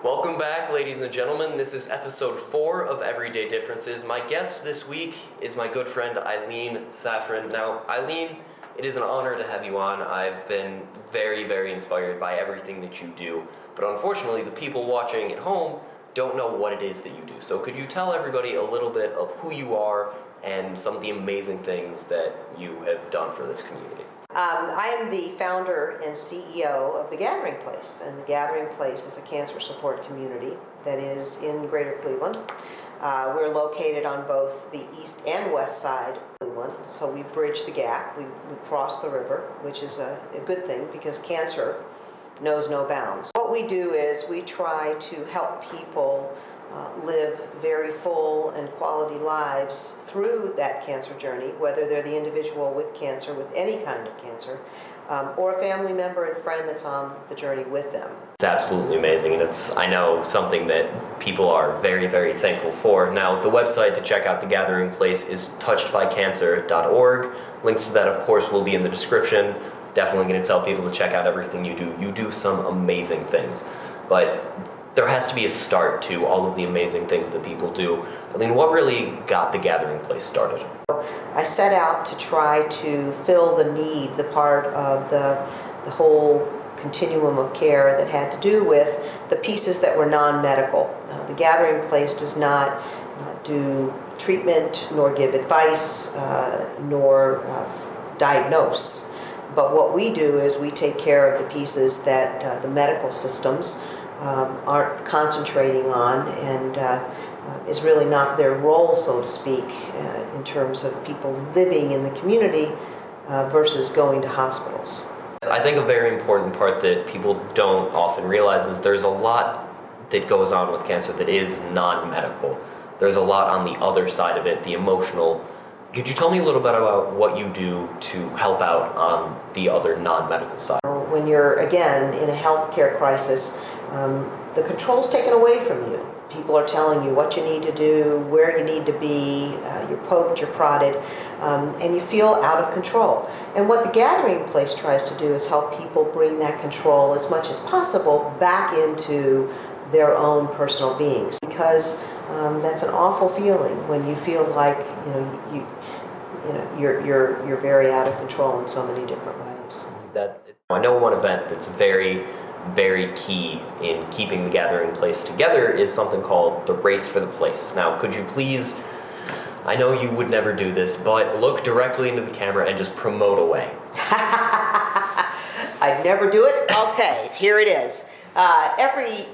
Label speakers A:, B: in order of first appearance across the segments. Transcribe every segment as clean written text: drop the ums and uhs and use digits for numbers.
A: Welcome back, ladies and gentlemen. This is episode 4 of Everyday Differences. My guest this week is my good friend Eileen Saffran. Now, Eileen, it is an honor to have you on. I've been very, very inspired by everything that you do. But unfortunately, the people watching at home don't know what it is that you do. So could you tell everybody a little bit of who you are and some of the amazing things that you have done for this community?
B: I am the founder and CEO of The Gathering Place, and The Gathering Place is a cancer support community that is in Greater Cleveland. We're located on both the east and west side of Cleveland, so we bridge the gap. We cross the river, which is a good thing because cancer knows no bounds. What we do is we try to help people live very full and quality lives through that cancer journey, whether they're the individual with cancer, with any kind of cancer, or a family member and friend that's on the journey with them.
A: It's absolutely amazing, and it's, I know, something that people are very, very thankful for. Now, the website to check out The Gathering Place is touchedbycancer.org. Links to that, of course, will be in the description. Definitely going to tell people to check out everything you do. You do some amazing things, but there has to be a start to all of the amazing things that people do. I mean, what really got The Gathering Place started?
B: I set out to try to fill the need, the part of the whole continuum of care that had to do with the pieces that were non-medical. The Gathering Place does not do treatment, nor give advice, nor diagnose. But what we do is we take care of the pieces that the medical systems aren't concentrating on, and is really not their role, so to speak, in terms of people living in the community versus going to hospitals.
A: I think a very important part that people don't often realize is there's a lot that goes on with cancer that is non-medical. There's a lot on the other side of it, the emotional. Could you tell me a little bit about what you do to help out on the other non-medical side?
B: When you're, again, in a healthcare crisis, the control's taken away from you. People are telling you what you need to do, where you need to be, you're poked, you're prodded, and you feel out of control. And what The Gathering Place tries to do is help people bring that control as much as possible back into their own personal beings, because that's an awful feeling when you feel like you're very out of control in so many different ways.
A: I know one event that's very, very key in keeping The Gathering Place together is something called the Race for the Place. Now, could you please, I know you would never do this, but look directly into the camera and just promote away.
B: I'd never do it? Okay, here it is.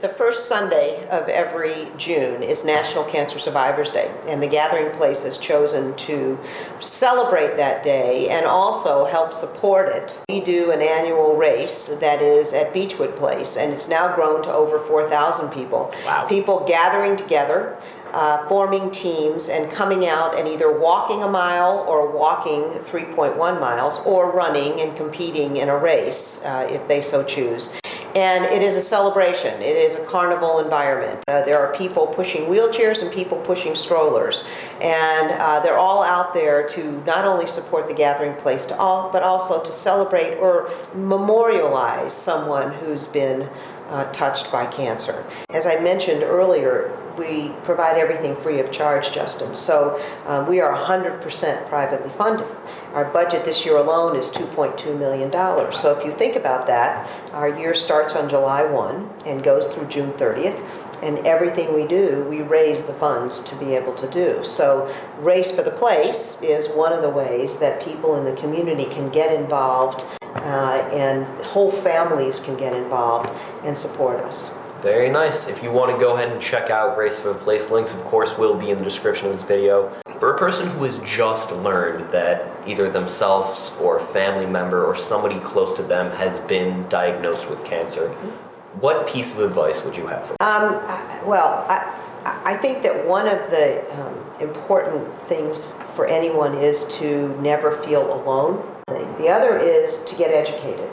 B: The first Sunday of every June is National Cancer Survivors Day, and The Gathering Place has chosen to celebrate that day and also help support it. We do an annual race that is at Beechwood Place, and it's now grown to over 4,000 people.
A: Wow.
B: People gathering together, forming teams, and coming out and either walking a mile or walking 3.1 miles or running and competing in a race if they so choose. And it is a celebration. It is a carnival environment. There are people pushing wheelchairs and people pushing strollers. And they're all out there to not only support The Gathering Place, but also to celebrate or memorialize someone who's been touched by cancer. As I mentioned earlier, we provide everything free of charge, Justin. So we are 100% privately funded. Our budget this year alone is $2.2 million. So if you think about that, our year starts on July 1 and goes through June 30th. And everything we do, we raise the funds to be able to do. So Race for the Place is one of the ways that people in the community can get involved and whole families can get involved and support us.
A: Very nice. If you want to go ahead and check out Race for the Place, links of course will be in the description of this video. For a person who has just learned that either themselves or a family member or somebody close to them has been diagnosed with cancer, what piece of advice would you have for them?
B: I think that one of the important things for anyone is to never feel alone. The other is to get educated.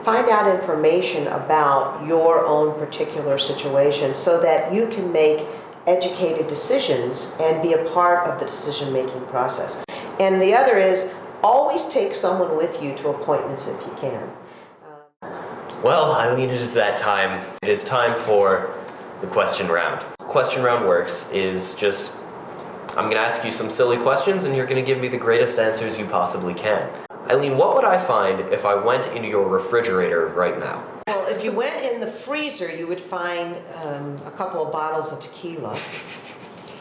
B: Find out information about your own particular situation so that you can make educated decisions and be a part of the decision-making process. And the other is always take someone with you to appointments if you can.
A: Well, Eileen, it is that time. It is time for the question round. Question round works is just, I'm going to ask you some silly questions and you're going to give me the greatest answers you possibly can. Eileen, what would I find if I went into your refrigerator right now?
B: Well, if you went in the freezer, you would find a couple of bottles of tequila.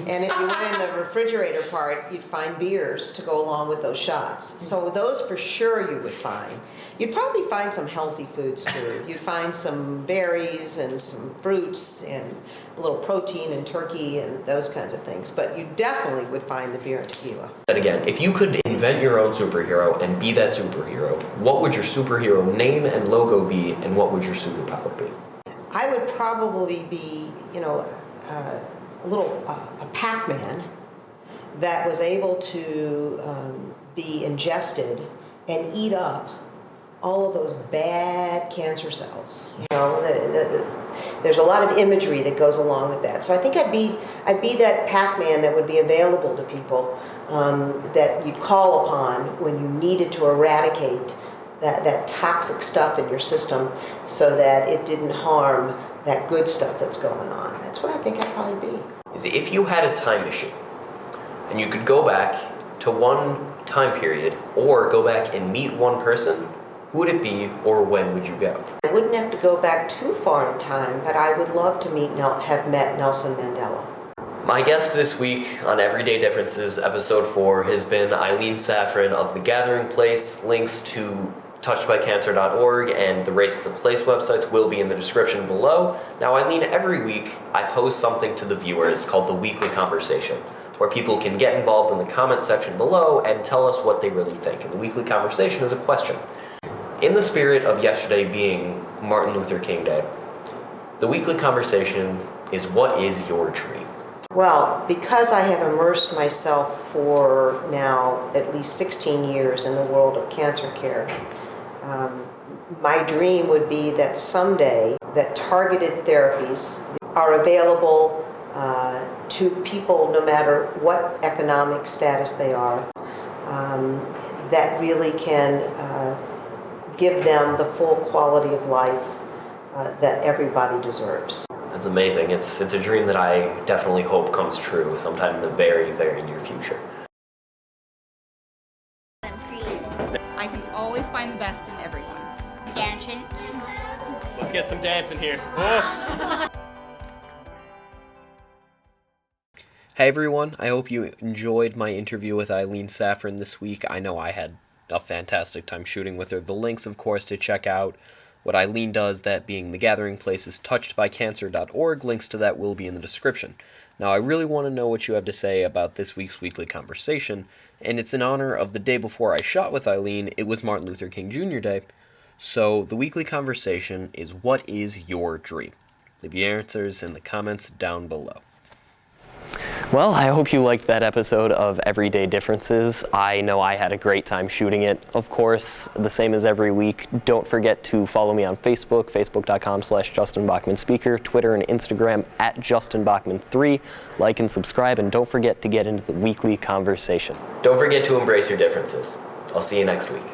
B: And if you went in the refrigerator part, you'd find beers to go along with those shots. So those for sure you would find. You'd probably find some healthy foods too. You'd find some berries and some fruits and a little protein and turkey and those kinds of things. But you definitely would find the beer and tequila.
A: And again, if you could invent your own superhero and be that superhero, what would your superhero name and logo be, and what would your superpower be?
B: I would probably be, a Pac-Man that was able to be ingested and eat up all of those bad cancer cells. There's a lot of imagery that goes along with that. So I think I'd be that Pac-Man that would be available to people that you'd call upon when you needed to eradicate that toxic stuff in your system so that it didn't harm that good stuff that's going on. That's what I think I'd probably be.
A: If you had a time machine and you could go back to one time period or go back and meet one person, who would it be or when would you go?
B: I wouldn't have to go back too far in time, but I would love to have met Nelson Mandela.
A: My guest this week on Everyday Differences, episode 4, has been Eileen Saffran of The Gathering Place. Links to touchedbycancer.org and the Race to the Place websites will be in the description below. Now, Eileen, every week I post something to the viewers called the Weekly Conversation, where people can get involved in the comment section below and tell us what they really think. And the Weekly Conversation is a question. In the spirit of yesterday being Martin Luther King Day, the Weekly Conversation is, what is your dream?
B: Well, because I have immersed myself for now at least 16 years in the world of cancer care, my dream would be that someday that targeted therapies are available to people no matter what economic status they are, that really can give them the full quality of life that everybody deserves.
A: That's amazing. It's a dream that I definitely hope comes true sometime in the very, very near future.
C: I can always find the best in everyone.
D: Dancing.
E: Let's get some dancing here.
A: Hey everyone, I hope you enjoyed my interview with Eileen Saffran this week. I know I had a fantastic time shooting with her. The links, of course, to check out what Eileen does, that being The Gathering Place, is touchedbycancer.org. Links to that will be in the description. Now, I really want to know what you have to say about this week's Weekly Conversation, and it's in honor of the day before I shot with Eileen. It was Martin Luther King Jr. Day. So the Weekly Conversation is, what is your dream? Leave your answers in the comments down below. Well, I hope you liked that episode of Everyday Differences. I know I had a great time shooting it. Of course, the same as every week, don't forget to follow me on Facebook, facebook.com/Justin Bachman Speaker, Twitter and Instagram @JustinBachman3. Like and subscribe, and don't forget to get into the Weekly Conversation. Don't forget to embrace your differences. I'll see you next week.